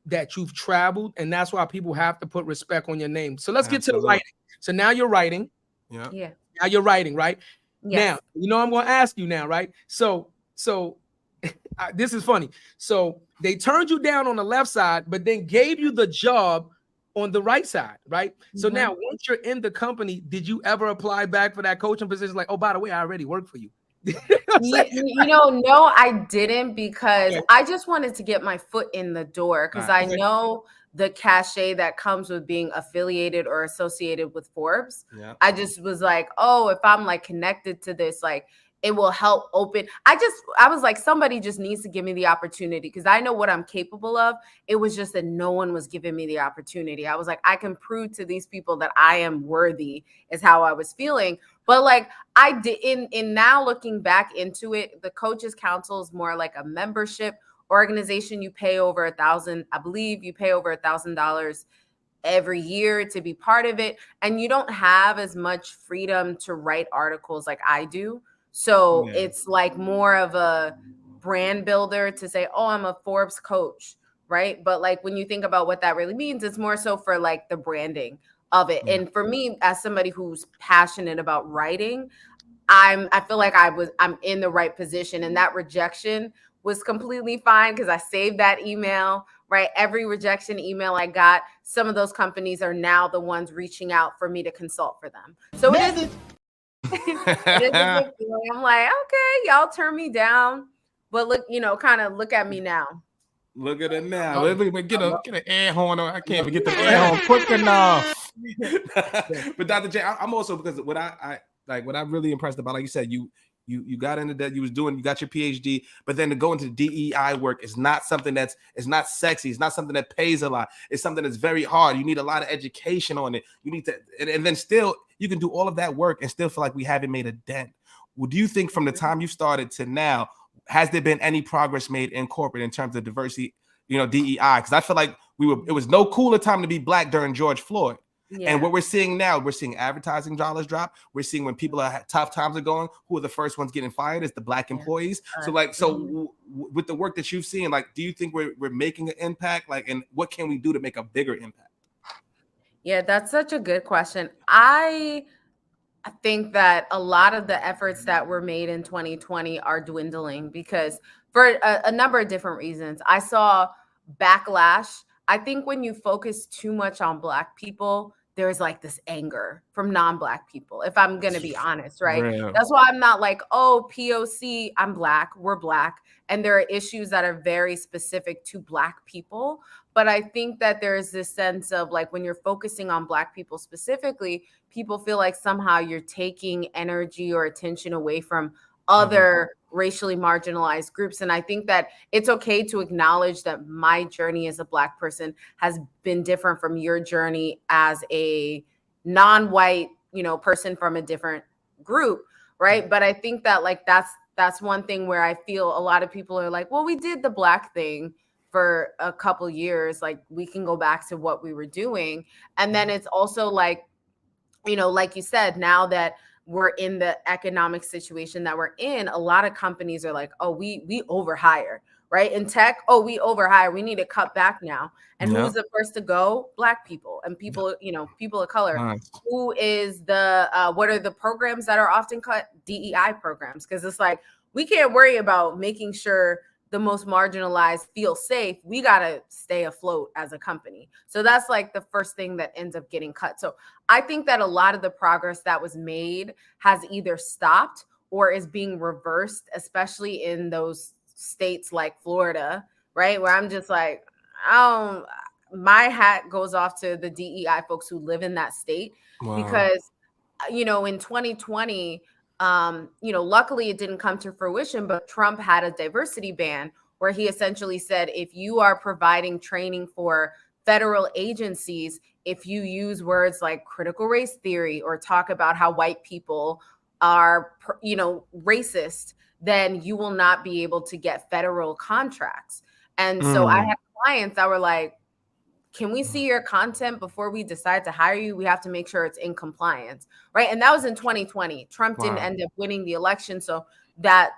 that you've traveled, and that's why people have to put respect on your name. So let's get to the writing. So now you're writing. Yeah. Now you're writing, right? Yes. Now, you know, I'm going to ask you now, right? So this is funny. So they turned you down on the left side, but then gave you the job on the right side, right? So now once you're in the company, did you ever apply back for that coaching position? Like, oh, by the way, I already work for you. You know, no, I didn't, because I just wanted to get my foot in the door, because I know the cachet that comes with being affiliated or associated with Forbes. I just was like, oh, if I'm like connected to this, like it will help open. I was like, somebody just needs to give me the opportunity, because I know what I'm capable of. It was just that no one was giving me the opportunity. I was like, I can prove to these people that I am worthy, is how I was feeling. But like I did in now looking back into it, the Coaches Council is more like a membership organization. You pay over $1,000, I believe you pay over $1,000 every year to be part of it. And you don't have as much freedom to write articles like I do. So it's like more of a brand builder to say, oh, I'm a Forbes coach, right? But like when you think about what that really means, it's more so for like the branding of it. And for me, as somebody who's passionate about writing, I feel like I'm in the right position, and that rejection was completely fine because I saved that email, right? Every rejection email I got, some of those companies are now the ones reaching out for me to consult for them. So it is it is a good feeling. I'm like, okay, y'all turn me down, but look, kind of look at me now. Look at it now. Get an air horn on. I can't even get the air horn quick enough. But Dr. J, I'm also, because what I really impressed about, like you said, you got into that, you got your PhD, but then to go into DEI work is not something it's not sexy. It's not something that pays a lot. It's something that's very hard. You need a lot of education on it. You need to, and then still you can do all of that work and still feel like we haven't made a dent. Well, do you think from the time you started to now, has there been any progress made in corporate in terms of diversity, DEI? Because I feel like it was no cooler time to be Black during George Floyd. Yeah. And what we're seeing now, we're seeing advertising dollars drop. We're seeing when people are tough times are going, who are the first ones getting fired? Is the Black employees. With the work that you've seen, like, do you think we're making an impact? Like, and what can we do to make a bigger impact? Yeah, that's such a good question. I think that a lot of the efforts that were made in 2020 are dwindling because for a number of different reasons. I saw backlash. I think when you focus too much on Black people, there's like this anger from non-Black people, if I'm going to be honest, right? Real. That's why I'm not like, oh, POC, I'm Black, we're Black. And there are issues that are very specific to Black people. But I think that there's this sense of like, when you're focusing on Black people specifically, people feel like somehow you're taking energy or attention away from other racially marginalized groups. And I think that it's okay to acknowledge that my journey as a Black person has been different from your journey as a non-white, person from a different group, right? But I think that like that's one thing where I feel a lot of people are like, well, we did the Black thing for a couple years, like we can go back to what we were doing. And then it's also like, like you said, now that we're in the economic situation that we're in, a lot of companies are like, oh, we overhire, right? In tech, oh, we overhire. We need to cut back now. And who's the first to go? Black people and people, people of color. Nice. Who is what are the programs that are often cut? DEI programs. Because it's like, we can't worry about making sure the most marginalized feel safe. We got to stay afloat as a company. So that's like the first thing that ends up getting cut. So I think that a lot of the progress that was made has either stopped or is being reversed, especially in those states like Florida, right? Where I'm just like, my hat goes off to the DEI folks who live in that state. Wow. Because, in 2020, luckily it didn't come to fruition, but Trump had a diversity ban where he essentially said, if you are providing training for federal agencies, if you use words like critical race theory or talk about how white people are, racist, then you will not be able to get federal contracts. And so I have clients that were like, can we see your content before we decide to hire you? We have to make sure it's in compliance, right? And that was in 2020. Trump didn't end up winning the election, so that,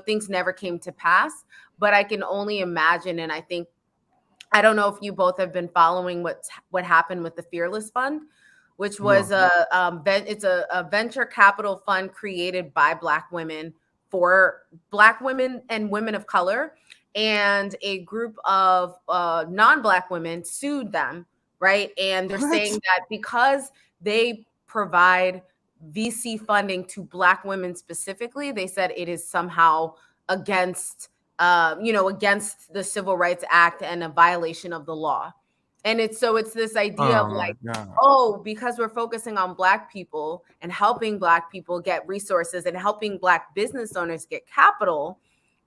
things never came to pass. But I can only imagine, and I don't know if you both have been following what happened with the Fearless Fund, which was it's a venture capital fund created by Black women for Black women and women of color. And a group of non-Black women sued them, right? And they're saying that because they provide VC funding to Black women specifically, they said it is somehow against, against the Civil Rights Act and a violation of the law. And it's this idea of like, because we're focusing on Black people and helping Black people get resources and helping Black business owners get capital,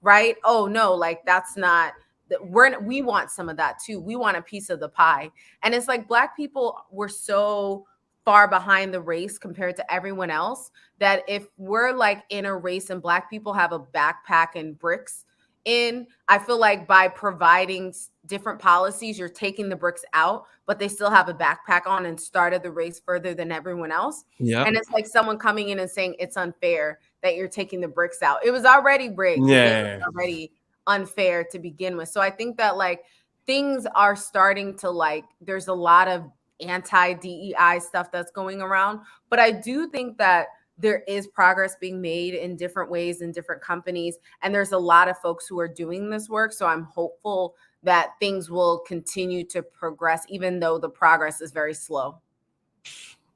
right? Oh no, like that's not, we want some of that too. We want a piece of the pie. And it's like Black people were so far behind the race compared to everyone else that if we're like in a race and Black people have a backpack and bricks in, I feel like by providing different policies, you're taking the bricks out, but they still have a backpack on and started the race further than everyone else. Yeah. And it's like someone coming in and saying it's unfair that you're taking the bricks out. It was already rigged. Yeah. It was already unfair to begin with. So I think that like things are starting to like, there's a lot of anti-DEI stuff that's going around, but I do think that there is progress being made in different ways in different companies. And there's a lot of folks who are doing this work. So I'm hopeful that things will continue to progress, even though the progress is very slow.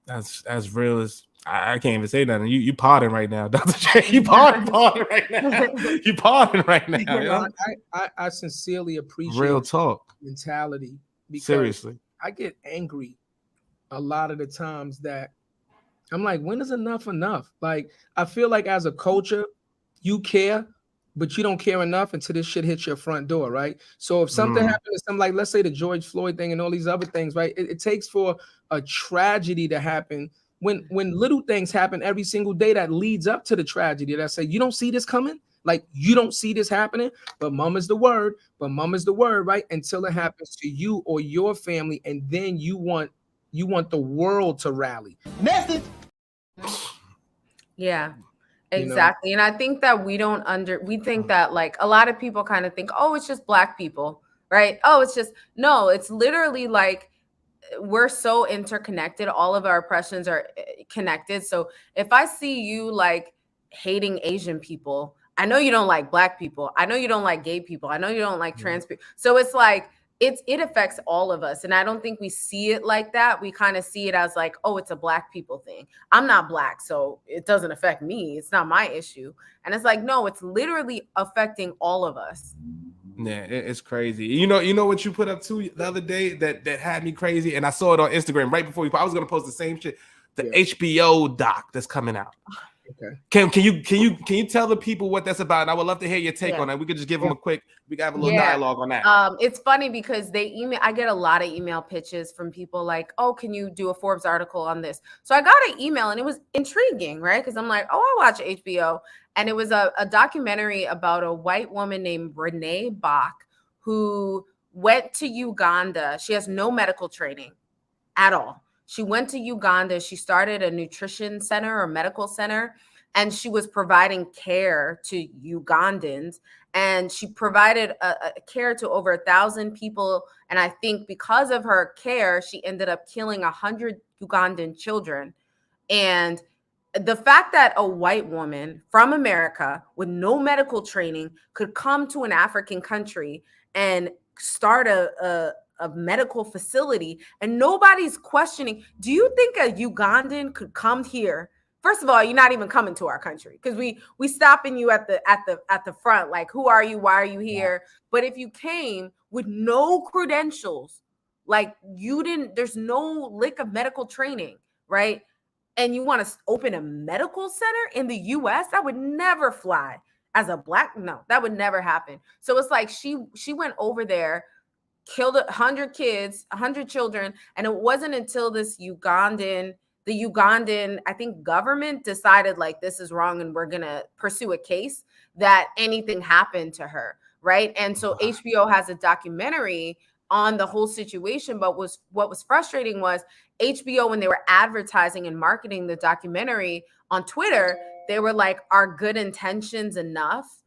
That's as real as I can't even say nothing. You pardon right now, Dr. J. You pardon right now. You pardon right now. You know? I sincerely appreciate real talk mentality, because seriously, I get angry a lot of the times that I'm like, when is enough enough? Like, I feel like as a culture, you care, but you don't care enough until this shit hits your front door, right? So if something happened to something, like, let's say the George Floyd thing and all these other things, right? It takes for a tragedy to happen. When little things happen every single day that leads up to the tragedy, that say, you don't see this coming? Like, you don't see this happening, but mom is the word, right? Until it happens to you or your family, and then you want the world to rally. Message. Yeah, exactly. You know? And I think that we think that, like, a lot of people kind of think, oh, it's just Black people, right? Oh, no, it's literally like, we're so interconnected. All of our oppressions are connected. So if I see you like hating Asian people, I know you don't like Black people. I know you don't like gay people. I know you don't like trans people. So it's like, it affects all of us. And I don't think we see it like that. We kind of see it as like, oh, it's a Black people thing. I'm not Black, so it doesn't affect me. It's not my issue. And it's like, no, it's literally affecting all of us. Yeah, it's crazy. You know what you put up to the other day that had me crazy, and I saw it on Instagram right before I was gonna post the same shit. The HBO doc that's coming out. Okay. Can you tell the people what that's about? And I would love to hear your take on that. We could just give them we can have a little dialogue on that. It's funny because I get a lot of email pitches from people like, oh, can you do a Forbes article on this? So I got an email and it was intriguing, right? Because I'm like, oh, I watch HBO. And it was a documentary about a white woman named Renee Bach who went to Uganda. She has no medical training at all. She went to Uganda. She started a nutrition center or medical center, and she was providing care to Ugandans. And she provided a care to over 1,000 people. And I think because of her care, she ended up killing 100 Ugandan children. And the fact that a white woman from America with no medical training could come to an African country and start a medical facility, and nobody's questioning, do you think a Ugandan could come here? First of all, you're not even coming to our country, because we stopping you at the front, like, who are you? Why are you here? Yeah. But if you came with no credentials, like there's no lick of medical training, right? And you want to open a medical center in the US, that would never fly. As a Black, no, that would never happen. So it's like she went over there, killed 100 kids, 100 children. And it wasn't until the Ugandan, I think, government decided, like, this is wrong and we're going to pursue a case, that anything happened to her. Right. And so HBO has a documentary on the whole situation. But what was frustrating was HBO, when they were advertising and marketing the documentary on Twitter, they were like, are good intentions enough?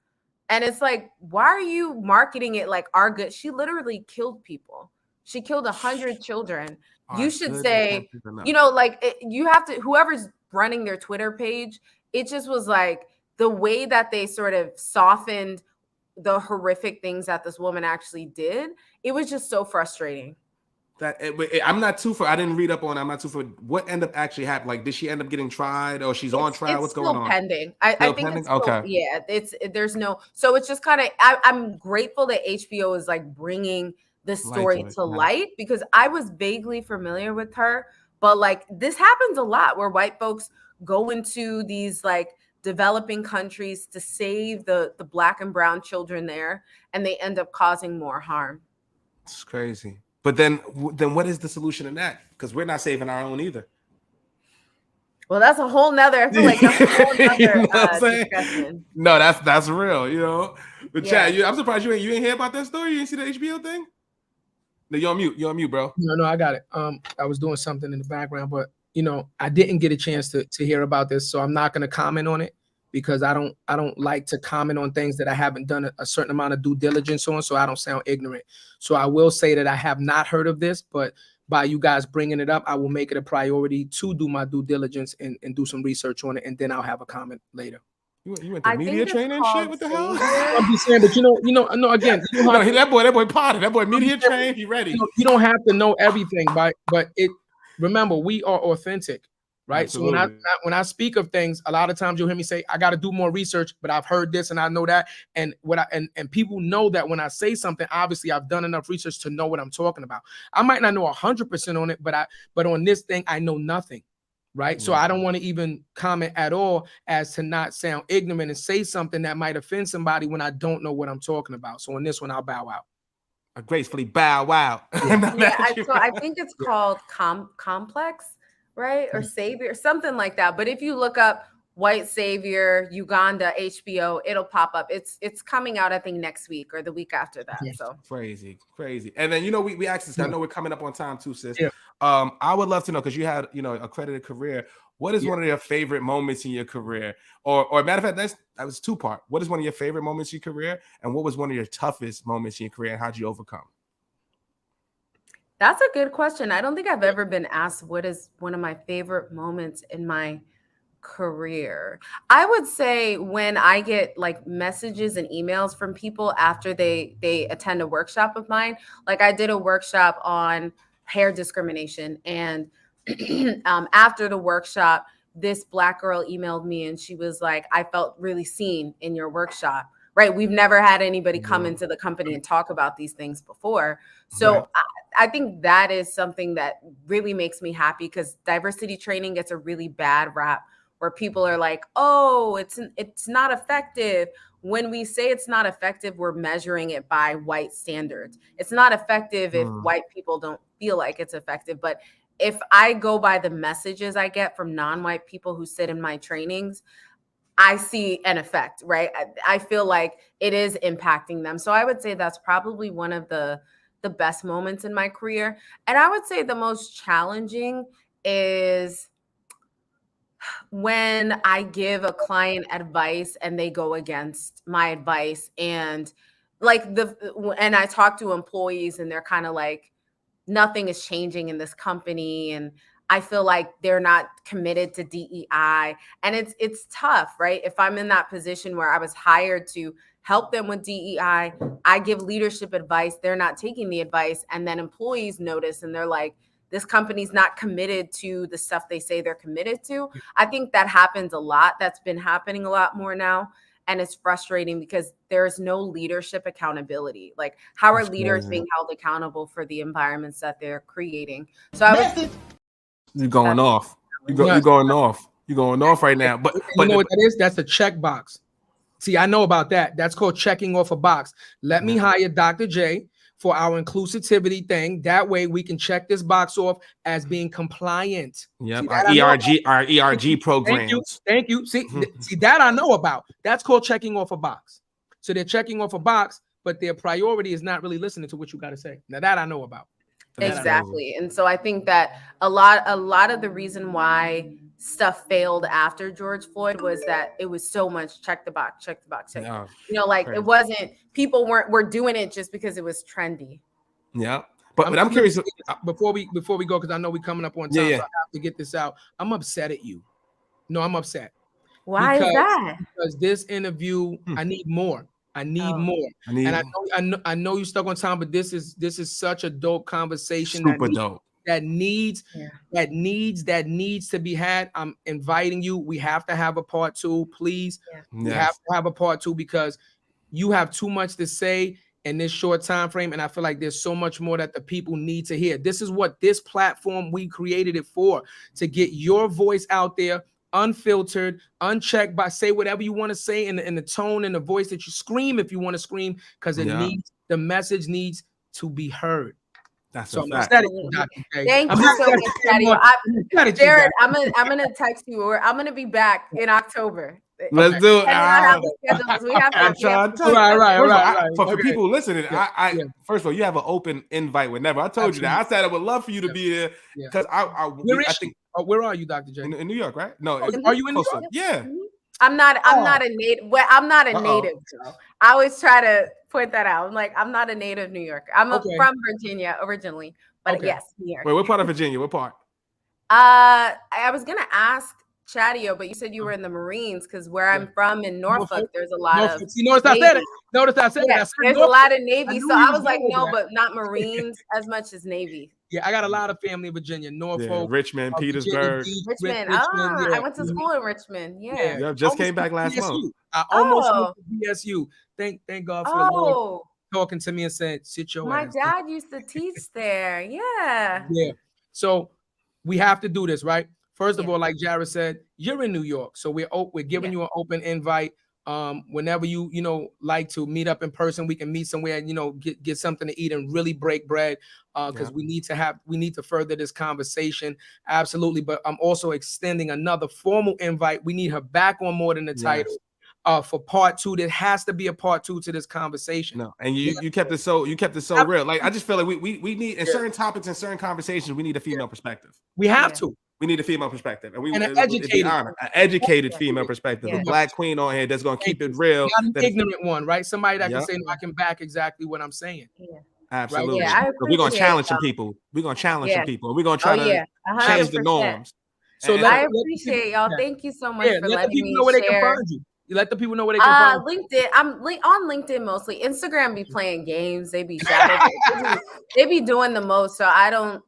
And it's like, why are you marketing it like our good? She literally killed people. She killed 100 children. You should say, you know, like, you have to, whoever's running their Twitter page, it just was like the way that they sort of softened the horrific things that this woman actually did. It was just so frustrating. I'm not too for. I didn't read up on it. I'm not too for. What ended up actually happening? Like, did she end up getting tried, or she's on trial? What's going on? Pending. I think pending? It's still, okay. Yeah, there's no. So it's just kind of. I'm grateful that HBO is like bringing the story to light, because I was vaguely familiar with her, but like, this happens a lot where white folks go into these like developing countries to save the Black and brown children there, and they end up causing more harm. It's crazy. But then what is the solution in that? Because we're not saving our own either. Well, that's a whole nother. I feel like that's a whole nother discussion. No, that's real. You know, but Chad, I'm surprised you ain't hear about that story. You ain't see the HBO thing? No, you're on mute. You're on mute, bro. No, I got it. I was doing something in the background, but you know, I didn't get a chance to hear about this, so I'm not going to comment on it, because I don't like to comment on things that I haven't done a certain amount of due diligence on, so I don't sound ignorant. So I will say that I have not heard of this, but by you guys bringing it up, I will make it a priority to do my due diligence and do some research on it, and then I'll have a comment later. You went to media training and shit? What the hell? I'm just saying, but no, again, that boy potted. That boy media trained. He ready. You don't have to know everything, but remember, we are authentic, right? Absolutely. So when I speak of things, a lot of times you'll hear me say, I got to do more research, but I've heard this and I know that. And and people know that when I say something, obviously I've done enough research to know what I'm talking about. I might not know 100% on it, but on this thing, I know nothing. Right. So I don't want to even comment at all as to not sound ignorant and say something that might offend somebody when I don't know what I'm talking about. So on this one, I'll bow out. I gracefully bow out. So I think it's called complex, right? Or savior, something like that. But if you look up white savior, Uganda, HBO, it'll pop up. It's coming out, I think, next week or the week after that. Yeah. So crazy. And then we asked this. I know we're coming up on time too, sis. Yeah. I would love to know, because you had a credited career. What is one of your favorite moments in your career? Or matter of fact, that was 2-part. What is one of your favorite moments in your career? And what was one of your toughest moments in your career? And how'd you overcome? That's a good question. I don't think I've ever been asked what is one of my favorite moments in my career. I would say when I get like messages and emails from people after they attend a workshop of mine. Like I did a workshop on hair discrimination, and after the workshop, this Black girl emailed me and she was like, I felt really seen in your workshop. Right? We've never had anybody come into the company and talk about these things before. So right. I think that is something that really makes me happy, because diversity training gets a really bad rap where people are like, oh, it's not effective. When we say it's not effective, we're measuring it by white standards. It's not effective if white people don't feel like it's effective. But if I go by the messages I get from non-white people who sit in my trainings, I see an effect, right? I feel like it is impacting them. So I would say that's probably one of the best moments in my career. And I would say the most challenging is when I give a client advice and they go against my advice, and and I talk to employees and they're kind of like, nothing is changing in this company, and I feel like they're not committed to DEI, and it's tough, right? If I'm in that position where I was hired to help them with DEI, I give leadership advice, they're not taking the advice, and then employees notice and they're like, this company's not committed to the stuff they say they're committed to. I think that happens a lot. That's been happening a lot more now. And it's frustrating because there's no leadership accountability. Like, how are leaders being held accountable for the environments that they're creating? So you're going off. You're going off. You're going off right now. But you know what that is? That's a checkbox. See, I know about that. That's called checking off a box. Let me hire Dr. J for our inclusivity thing. That way we can check this box off as being compliant. Yep, our ERG programs. Thank you. See that I know about. That's called checking off a box. So they're checking off a box, but their priority is not really listening to what you got to say. Now that I know about. Exactly. And so I think that a lot of the reason why stuff failed after George Floyd was that it was so much check the box. No, it wasn't, people were doing it just because it was trendy. Yeah. But I'm curious before we go, because I know we're coming up on time, so I have to get this out. I'm upset at you. No, I'm upset. Why is that? Because this interview, I need more. I need more. And I know you stuck on time, but this is such a dope conversation. Super dope. That needs to be had. I'm inviting you. We have to have a part 2, please. Yeah. We have to have a part 2 because you have too much to say in this short time frame, and I feel like there's so much more that the people need to hear. This is what this platform, we created it for, to get your voice out there, unfiltered, unchecked, by say whatever you want to say in the tone and the voice that you scream if you want to scream, because the message needs to be heard. That's so fact. Thank you so much, Jared. I'm gonna text you, or I'm gonna be back in October. Let's do it. Right. For people listening, first of all, you have an open invite whenever. I told you that. I said I would love for you to be there because I think. Where are you, Dr. J? In New York, right? No, are you in New York? Yeah. I'm not a native. Well, I'm not a native. So I always try to point that out. I'm like, I'm not a native New Yorker. I'm from Virginia originally, but yes, New York. Wait, what part of Virginia? What part? I was gonna ask Chadio, but you said you were in the Marines, because where I'm from in Norfolk, there's a lot of notice I said it. Notice I said it. There's a lot of Navy, so I was like, no, but not Marines as much as Navy. Yeah, I got a lot of family in Virginia, Norfolk, Richmond, Petersburg. Richmond. I went to school in Richmond. Yeah, just came back last month. I almost went to BSU. Thank God for the Lord talking to me and said, "Sit your ass." My dad used to teach there. Yeah. So we have to do this, right? First of all, like Jared said, you're in New York, so we're giving you an open invite. Whenever you like to meet up in person, we can meet somewhere and get something to eat and really break bread, because we need to further this conversation. Absolutely. But I'm also extending another formal invite. We need her back on More Than the Title for part 2. There has to be a part 2 to this conversation. No, and you kept it so real. Like, I just feel like we need, in certain topics and certain conversations, we need a female perspective. We have to. We need a female perspective, and an educated female perspective. A black queen on here that's gonna keep it real. Not an ignorant one, right? Somebody that can say, no, I can back exactly what I'm saying. Absolutely. Right? We're gonna challenge some people. We're gonna challenge some people. We're gonna try to change the norms. So I appreciate y'all. Thank you so much for letting me where they can find you. You let the people know where they can find LinkedIn. I'm on LinkedIn mostly. Instagram be playing games. They be shadow. They be doing the most. So I'm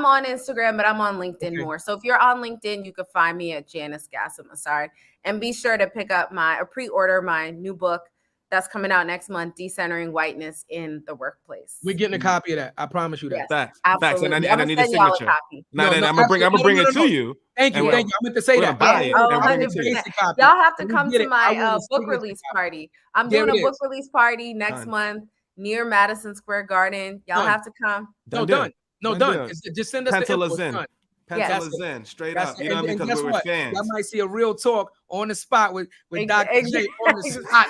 on Instagram, but I'm on LinkedIn more. So if you're on LinkedIn, you can find me at Janice Gassama. And be sure to pick up pre-order my new book that's coming out next month, Decentering Whiteness in the Workplace. We're getting a copy of that. I promise you that. Facts. And I need a signature. I'm gonna bring it to you. Thank you. I meant to say that. Y'all have to come to my book release party. I'm doing a book release party next month near Madison Square Garden. Y'all have to come. Done. Just send us the info. Pencil is in, straight up. You know what I mean? Because we're fans. I might see a real talk on the spot with Dr. J on the spot.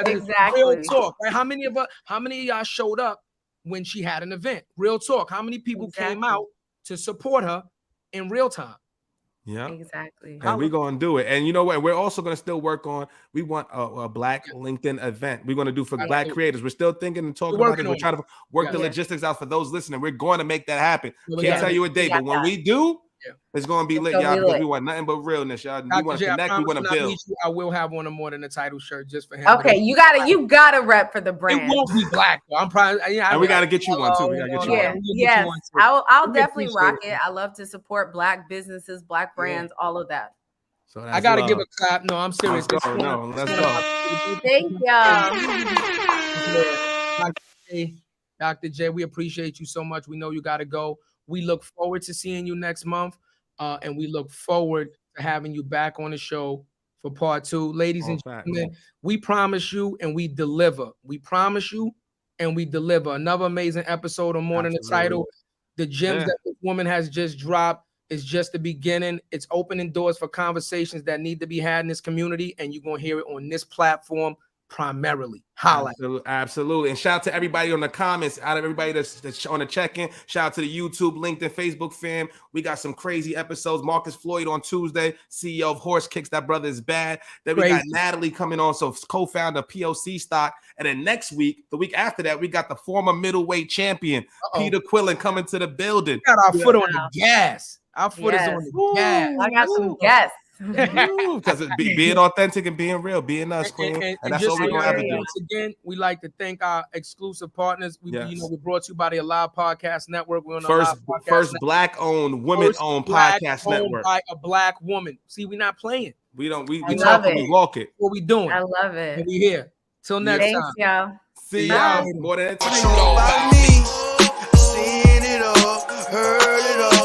Exactly. Real talk. Right? How many of y'all showed up when she had an event? Real talk. How many people came out to support her in real time? Yeah, exactly. And we're gonna do it. And you know what? We're also gonna still work on. We want a Black LinkedIn event. We're gonna do for Black creators. We're still thinking and talking about it. We're trying to work the logistics out for those listening. We're going to make that happen. Can't tell you a date, but when we do, it's gonna be lit, y'all. Because we want nothing but realness, y'all. We want to connect. We want to build. I will have one of More Than the Title shirt just for him. Okay, you gotta rep for the brand. It won't be black though. I'm probably. And we gotta get you one too. We gotta get you one. Yes, I'll definitely rock it. I love to support Black businesses, Black brands, all of that. So I gotta give a clap. No, I'm serious. Let's go. Thank y'all. Dr. J, we appreciate you so much. We know you gotta go. We look forward to seeing you next month, and we look forward to having you back on the show for part 2. Ladies and gentlemen, we promise you and we deliver. We promise you and we deliver. Another amazing episode of More Than the Title. The gems that this woman has just dropped is just the beginning. It's opening doors for conversations that need to be had in this community, and you're going to hear it on this platform primarily. Holla. Absolutely. And shout out to everybody on the comments, out of everybody that's on the check-in. Shout out to the YouTube, LinkedIn, Facebook fam. We got some crazy episodes. Marcus Floyd on Tuesday, CEO of Horse Kicks, That Brother Is Bad. Then we got Natalie coming on, so co-founder of POC Stock. And then next week, the week after that, we got the former middleweight champion, Peter Quillen, coming to the building. We got our foot on the gas. Our foot is on the gas. I got some guests. Because being authentic and being real, being us, Queen, and that's all we're gonna have to do. Once again, we like to thank our exclusive partners. We brought to you by the Alive Podcast Network. We're on the first Black-owned, women-owned podcast network by a Black woman. See, we're not playing. We talk it. We walk it. What we doing? I love it. And we here. Till next time. Y'all. See y'all. More than Seeing it all, heard it all.